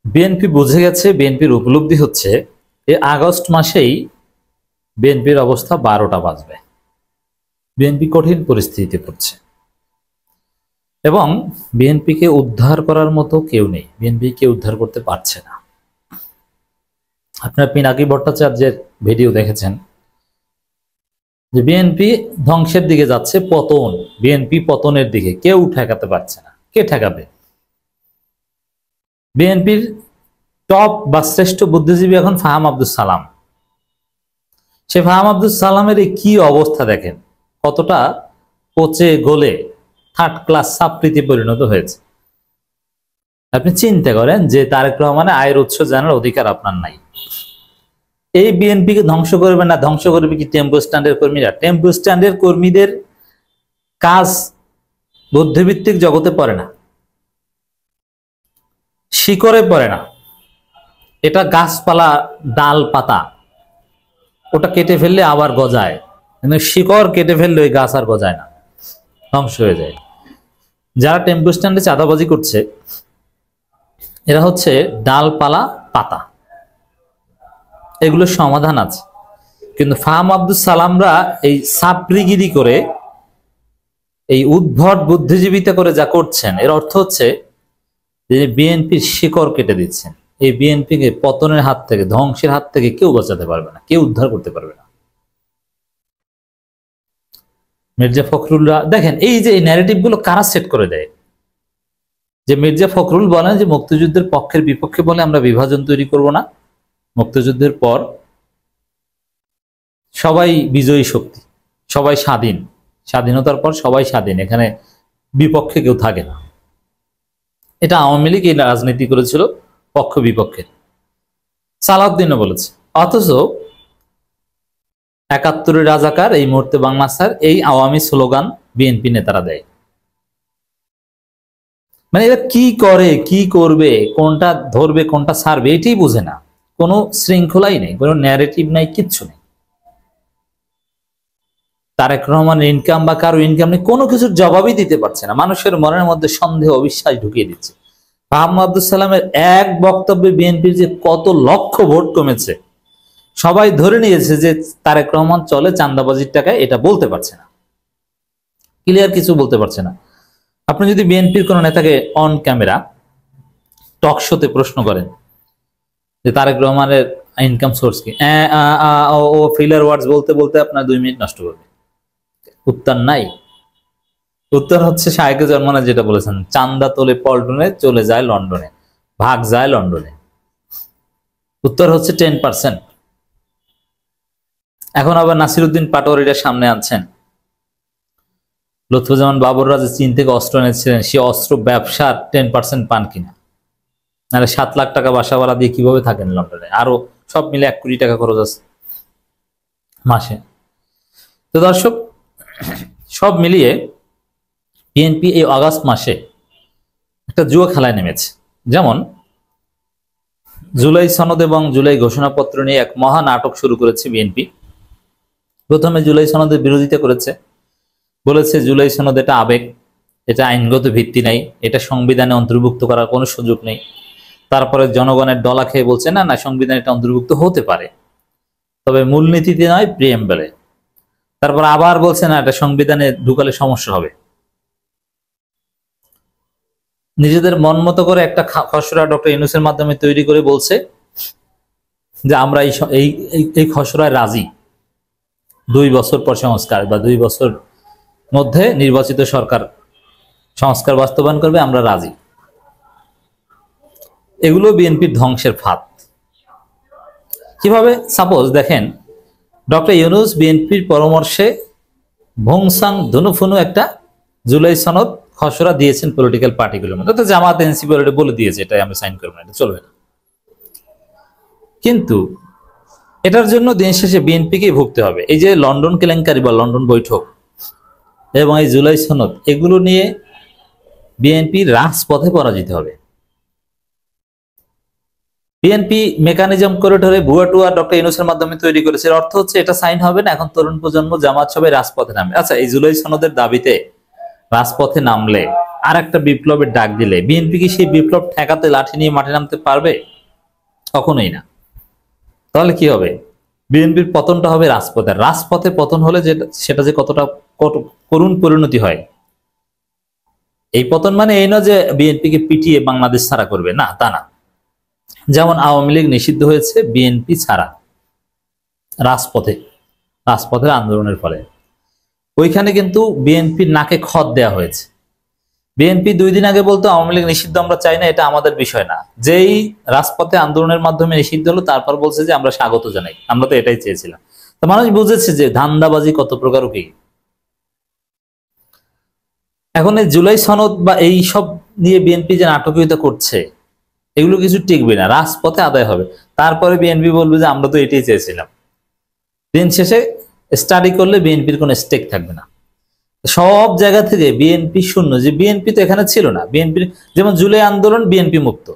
BNP বুঝে গেছে, বিএনপির উপলব্ধি হচ্ছে এই আগস্ট মাসেই বিএনপির অবস্থা 12টা বাজবে। বিএনপি কঠিন পরিস্থিতিতে পড়ছে এবং বিএনপিকে উদ্ধার করার মতো কেউ নেই, বিএনপিকে উদ্ধার করতে পারছে না। আপনার পিনাকি ভট্টাচার্যের ভিডিও দেখেছেন যে বিএনপি ধ্বংসের দিকে যাচ্ছে, পতন, বিএনপি পতনের দিকে, কেউ ঠেকাতে পারছে না। কে ঠেকাবে? বিএনপির টপ বা শ্রেষ্ঠ বুদ্ধিজীবী এখন ফাহাম আব্দুল সালাম। সে ফাহাম আব্দুল সালামের এই কি অবস্থা দেখেন, কতটা পচে গলে থার্ড ক্লাস ছাত্রীতে পরিণত হয়েছে। আপনি চিন্তা করেন যে তারেক রহমানের আয়ের উৎস জানার অধিকার আপনার নাই। এই বিএনপিকে ধ্বংস করবে না, ধ্বংস করবে কি টেম্পো স্ট্যান্ডের কর্মীরা? টেম্পো স্ট্যান্ডের কর্মীদের কাজ বুদ্ধিভিত্তিক জগতে পড়ে না, শিকড়ে পড়ে না। এটা গাছপালা, ডাল পাতা, ওটা কেটে ফেললে আবার গজায়, কিন্তু শিকড় কেটে ফেললে ওই গাছ আর গজায় না, ধ্বংস হয়ে যায়। যারা টেম্পো স্ট্যান্ডে চাঁদাবাজি করছে এরা হচ্ছে ডালপালা পাতা, এগুলোর সমাধান আছে। কিন্তু ফাহাম আব্দুল সালামরা এই সাপরিগিরি করে, এই উদ্ভট বুদ্ধিজীবিতা করে যা করছেন, এর অর্থ হচ্ছে যে বিএনপির শিকড় কেটে দিচ্ছেন। এই বিএনপিকে পতনের হাত থেকে, ধ্বংসের হাত থেকে কেউ বাঁচাতে পারবে না, কেউ উদ্ধার করতে পারবে না। মির্জা ফখরুলরা দেখেন, এই যে ন্যারেটিভ গুলো কারা সেট করে দেয়, যে মির্জা ফখরুল বলেন যে মুক্তিযুদ্ধের পক্ষের বিপক্ষে বলে আমরা বিভাজন তৈরি করব না, মুক্তিযুদ্ধের পর সবাই বিজয়ী শক্তি, সবাই স্বাধীন, স্বাধীনতার পর সবাই স্বাধীন, এখানে বিপক্ষে কেউ থাকে না। এটা আওয়ামী লীগ এই রাজনীতি করেছিল পক্ষ বিপক্ষের, সালাউদ্দিনও বলেছে। অথচ ৭১-এর রাজাকার, এই মুহূর্তে বাংলা স্যার, এই আওয়ামী স্লোগান বিএনপি নেতারা দেয়। মানে এরা কি করে, কি করবে, কোনটা ধরবে কোনটা ছাড়বে এটাই বুঝে না। কোনো শৃঙ্খলাই নেই, কোনো ন্যারেটিভ নাই, কিচ্ছু নেই। তারেক রহমানের ইনকাম বা কারো ইনকাম নেই, কোনো কিছুর জবাবই দিতে পারছে না। মানুষের মনের মধ্যে সন্দেহ, অবিশ্বাস ঢুকিয়ে দিচ্ছে। ফাহাম আব্দুল সালামের এক বক্তব্যে বিএনপির যে কত লক্ষ ভোট কমেছে, সবাই ধরে নিয়েছে যে তারেক রহমান চলে চাঁদাবাজির টাকায়, এটা বলতে পারছে না, ক্লিয়ার কিছু বলতে পারছে না। আপনি যদি বিএনপির কোন নেতাকে অন ক্যামেরা টক শোতে প্রশ্ন করেন যে তারেক রহমানের ইনকাম সোর্স কি, ও ফিলার ওয়ার্ডস বলতে বলতে আপনার 2 মিনিট নষ্ট করবে, উত্তর নাই। উত্তর হচ্ছে শায়েকে জন্মানা যেটা বলেছেন, চান্দা তোলে পল্টনে, চলে যায় লন্ডনে, ভাগ যায় লন্ডনে। উত্তর হচ্ছে 10%। এখন আবার নাসিরউদ্দিন পাটোয়ারিটা সামনে আনছেন। লুৎফুজ্জামান বাবররা যে চীন থেকে অস্ত্র এনেছিলেন, সে অস্ত্র ব্যবসার 10% পান কিনা? নাহলে 7 লাখ টাকা বাসা ভাড়া দিয়ে কিভাবে থাকেন লন্ডনে? আরো সব মিলে 1 কোটি টাকা খরচ আছে মাসে। তো দর্শক, সব মিলিয়ে বিএনপি এই আগস্ট মাসে একটা জুয়া খেলায় নেমেছে। যেমন জুলাই সনদ এবং জুলাই ঘোষণাপত্র নিয়ে এক মহা নাটক শুরু করেছে বিএনপি। প্রথমে জুলাই সনদের বিরোধিতা করেছে, বলেছে জুলাই সনদ এটা আবেগ, এটা আইনগত ভিত্তি নাই, এটা সংবিধানে অন্তর্ভুক্ত করার কোনো সুযোগ নেই। তারপরে জনগণের ডলা খেয়ে বলছে না না, সংবিধানে এটা অন্তর্ভুক্ত হতে পারে, তবে মূলনীতিতে নয়, প্রিএম্বলে। তারপর আবার বলছে না, এটা সংবিধানে ঢুকালে সমস্যা হবে। নিজেদের মন মতো করে একটা খসড়া ডক্টর ইউনূসের মাধ্যমে তৈরি করে বলছে যে আমরা এই খসড়ায় রাজি, 2 বছর পর সংস্কার বা 2 বছর মধ্যে নির্বাচিত সরকার সংস্কার বাস্তবায়ন করবে, আমরা রাজি। এগুলো বিএনপির ধ্বংসের ফাঁদ। কিভাবে? সাপোজ দেখেন, ডক্টর ইউনূস বিএনপির পরামর্শে ভংসাং ধনুফুনু একটা জুলাই সনদ খসড়া দিয়েছেন পলিটিক্যাল পার্টিগুলোর মধ্যে। তো জামাত, এনসিপি অলরেডি বলে দিয়েছে এটা আমরা সাইন করবো না, এটা চলবে না। কিন্তু এটার জন্য দিন শেষে বিএনপিকেই ভুগতে হবে। এই যে লন্ডন কেলেঙ্কারি বা লন্ডন বৈঠক এবং এই জুলাই সনদ, এগুলো নিয়ে বিএনপি রাজপথে পরাজিত হবে। বিএনপি মেকানিজম করে ধরে ভুয়া টুয়া ডক্টর ইউনূসের মাধ্যমে তৈরি করেছে। অর্থ হচ্ছে এটা সাইন হবে না, এখন তরুণ প্রজন্ম, জামাত সবাই রাজপথে নামে। আচ্ছা, এই জুলাই সনদের দাবিতে রাজপথে নামলে আর একটা বিপ্লবের ডাক দিলে বিএনপি কি সেই বিপ্লব ঠেকাতে লাঠি নিয়ে মাঠে নামতে পারবে? কখনোই না। তাহলে কি হবে? বিএনপির পতনটা হবে রাজপথে। রাজপথে পতন হলে সেটা যে কতটা করুণ পরিণতি হয়, এই পতন মানে এই নয় যে বিএনপিকে পিটিয়ে বাংলাদেশ ছাড়া করবে, না, তা না। যেমন আওয়ামী লীগ নিষিদ্ধ হয়েছে বিএনপি ছাড়া রাজপথের আন্দোলনের ফলে। ওইখানে কিন্তু বিএনপির নাকে খত দেওয়া হয়েছে। বিএনপি 2 দিন আগে বলতো আওয়ামী লীগ নিষিদ্ধ আমরা চাই না, এটা আমাদের বিষয় না। যেই রাজপথে আন্দোলনের মাধ্যমে নিষিদ্ধ হলো তারপর বলছে যে আমরা স্বাগত জানাই, আমরা তো এটাই চেয়েছিলাম। তো মানুষ বুঝেছে যে ধান্দাবাজি কত প্রকার কি। এখন এই জুলাই সনদ বা এই সব নিয়ে বিএনপি যে নাটকীয়তা করছে, এগুলো কিছু টিকবে না, রাজপথে আদায় হবে। তারপরে বিএনপি বলবে যে আমরা তো এটাই চেয়েছিলাম। দিন শেষে স্টাডি করলে বিএনপির কোনো স্টেক থাকবে না। সব জায়গা থেকে বিএনপি শূন্য, যে বিএনপি তো এখানে ছিল না। বিএনপির যেমন জুলাই আন্দোলন বিএনপি মুক্ত,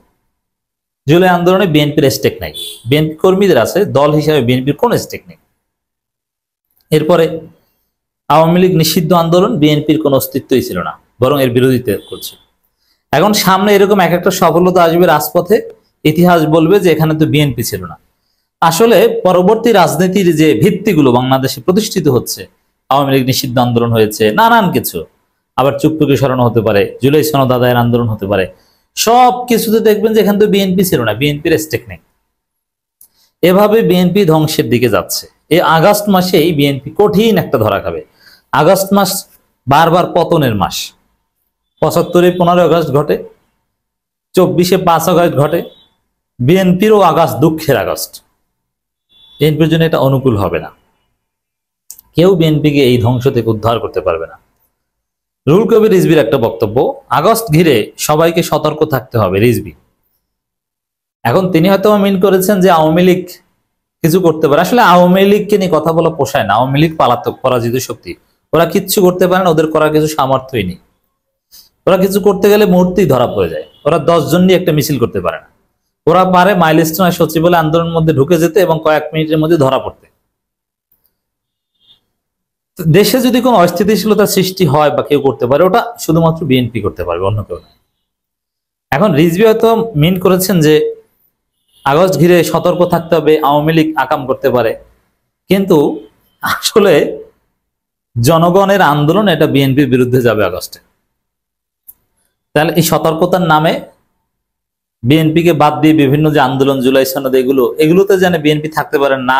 জুলাই আন্দোলনে বিএনপির স্টেক নাই, বিএনপি কর্মীদের আছে, দল হিসাবে বিএনপির কোনো স্টেক নেই। এরপরে আওয়ামী লীগ নিষিদ্ধ আন্দোলন, বিএনপির কোনো অস্তিত্বই ছিল না, বরং এর বিরোধিতা করছে। এখন সামনে এরকম এক একটা সফলতা আসবে রাজপথে, ইতিহাস বলবে যে এখানে তো বিএনপি ছিল না। আসলে পরবর্তী রাজনীতির যে ভিত্তিগুলো বাংলাদেশে প্রতিষ্ঠিত হচ্ছে, আওয়ামী লীগ নিষিদ্ধ আন্দোলন হয়েছে, নানান কিছু, আবার চুপ্পুকে সরানো হতে পারে, জুলাই সনদ আদায়ের আন্দোলন হতে পারে, সব কিছুতে দেখবেন যে এখানে তো বিএনপি ছিল না, বিএনপির স্টেক নেই। এভাবে বিএনপি ধ্বংসের দিকে যাচ্ছে। এই আগস্ট মাসেই বিএনপি কঠিন একটা ধরা খাবে। আগস্ট মাস বারবার পতনের মাস। 75-এ 15 আগস্ট ঘটে, 24-এ 5 আগস্ট ঘটে। বিএনপিরও আগস্ট দুঃখের আগস্ট। বিএনপির জন্য এটা অনুকূল হবে না। কেউ বিএনপিকে এই ধ্বংস থেকে উদ্ধার করতে পারবে না। রুহুল কবির রিজভির একটা বক্তব্য, আগস্ট ঘিরে সবাইকে সতর্ক থাকতে হবে। রিজভি এখন তিনি হয়তো মিন করেছেন যে আওয়ামী লীগ কিছু করতে পারে। আসলে আওয়ামী লীগকে নিয়ে কথা বলা পোষায় না। আওয়ামী লীগ পালাতক, পরাজিত শক্তি, ওরা কিচ্ছু করতে পারে না, ওদের করার কিছু সামর্থ্যই নেই। ওরা কিছু করতে গেলে মুহূর্তেই ধরা পড়ে যায়। ওরা 10 জন নিয়ে একটা মিছিল করতে পারে না। ওরা পারে মাইলস্টোন সচিবালয় আন্দোলনের মধ্যে ঢুকে যেতে এবং কয়েক মিনিটের মধ্যে ধরা পড়তে। দেশে যদি কোনো অস্থিতিশীলতার সৃষ্টি হয় বা কেউ করতে পারে, ওটা শুধুমাত্র বিএনপি করতে পারবে, অন্য কেউ না। এখন রিজভি হয়তো মিন করেছেন যে আগস্ট ঘিরে সতর্ক থাকতে হবে, আওয়ামী লীগ আকাম করতে পারে, কিন্তু আসলে জনগণের আন্দোলন এটা বিএনপির বিরুদ্ধে যাবে আগস্টে। তাহলে এই সতর্কতার নামে বিএনপিকে বাদ দিয়ে বিভিন্ন যে আন্দোলন, জুলাই সনদ, এগুলোতে যেন বিএনপি থাকতে পারে না,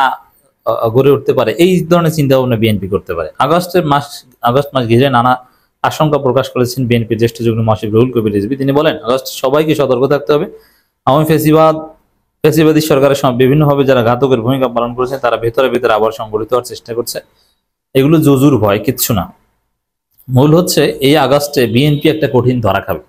গড়ে উঠতে পারে, এই ধরনের চিন্তা ভাবনা বিএনপি করতে পারে। আগস্ট মাস ঘিরে নানা আশঙ্কা প্রকাশ করেছেন বিএনপির জ্যেষ্ঠ যুগ্ম মহাসচিব রুহুল কবির রিজভী। তিনি বলেন, আগস্ট সবাইকে সতর্ক থাকতে হবে। আওয়ামী ফ্যাসিবাদী সরকারের বিভিন্নভাবে যারা ঘাতকের ভূমিকা পালন করেছে তারা ভেতরে ভেতরে আবার সংগঠিত হওয়ার চেষ্টা করছে। এগুলো জুজুর ভয়, কিচ্ছু না। মূল হচ্ছে এই আগস্টে বিএনপি একটা কঠিন ধরা খাবে।